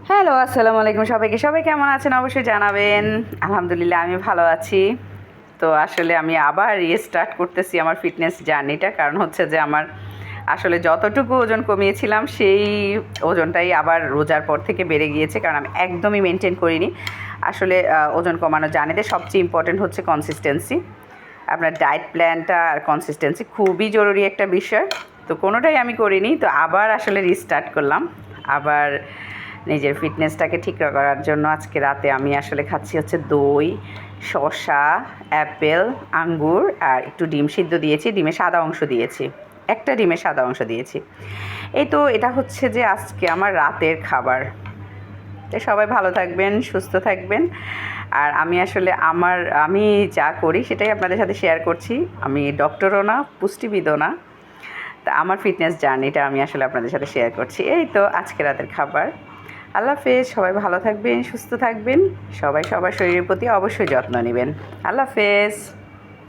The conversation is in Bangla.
হ্যালো, আসসালামু আলাইকুম সবাইকে। সবাই কেমন আছেন অবশ্যই জানাবেন। আলহামদুলিল্লাহ আমি ভালো আছি। তো আসলে আমি আবার রিস্টার্ট করতেছি আমার ফিটনেস জার্নিটা। কারণ হচ্ছে যে আমার আসলে যতটুকু ওজন কমিয়েছিলাম সেই ওজনটাই আবার রোজার পর থেকে বেড়ে গিয়েছে। কারণ আমি একদমই মেনটেন করিনি। আসলে ওজন কমানোর জার্নিতে সবচেয়ে ইম্পর্টেন্ট হচ্ছে কনসিস্টেন্সি। আপনার ডায়েট প্ল্যানটা আর কনসিস্টেন্সি খুবই জরুরি একটা বিষয়। তো কোনোটাই আমি করিনি। তো আবার আসলে রিস্টার্ট করলাম। আবার নিজের ফিটনেসটাকে ঠিক করার জন্য আজকে রাতে আমি আসলে খাচ্ছি হচ্ছে দই, শসা, অ্যাপেল, আঙ্গুর আর একটু ডিম সিদ্ধ দিয়েছি। ডিমের সাদা অংশ দিয়েছি। একটা ডিমের সাদা অংশ দিয়েছি। এই তো এটা হচ্ছে যে আজকে আমার রাতের খাবার। তো সবাই ভালো থাকবেন, সুস্থ থাকবেন। আর আমি আসলে আমি যা করি সেটাই আপনাদের সাথে শেয়ার করছি। আমি ডক্টরও না, পুষ্টিবিদও না। তা আমার ফিটনেস জার্নিটা আমি আসলে আপনাদের সাথে শেয়ার করছি। এই তো আজকে রাতের খাবার। আল্লাহ হাফেজ। সবাই ভালো থাকবেন, সুস্থ থাকবেন। সবাই সবার শরীরের প্রতি অবশ্যই যত্ন নেবেন। আল্লাহ হাফেজ।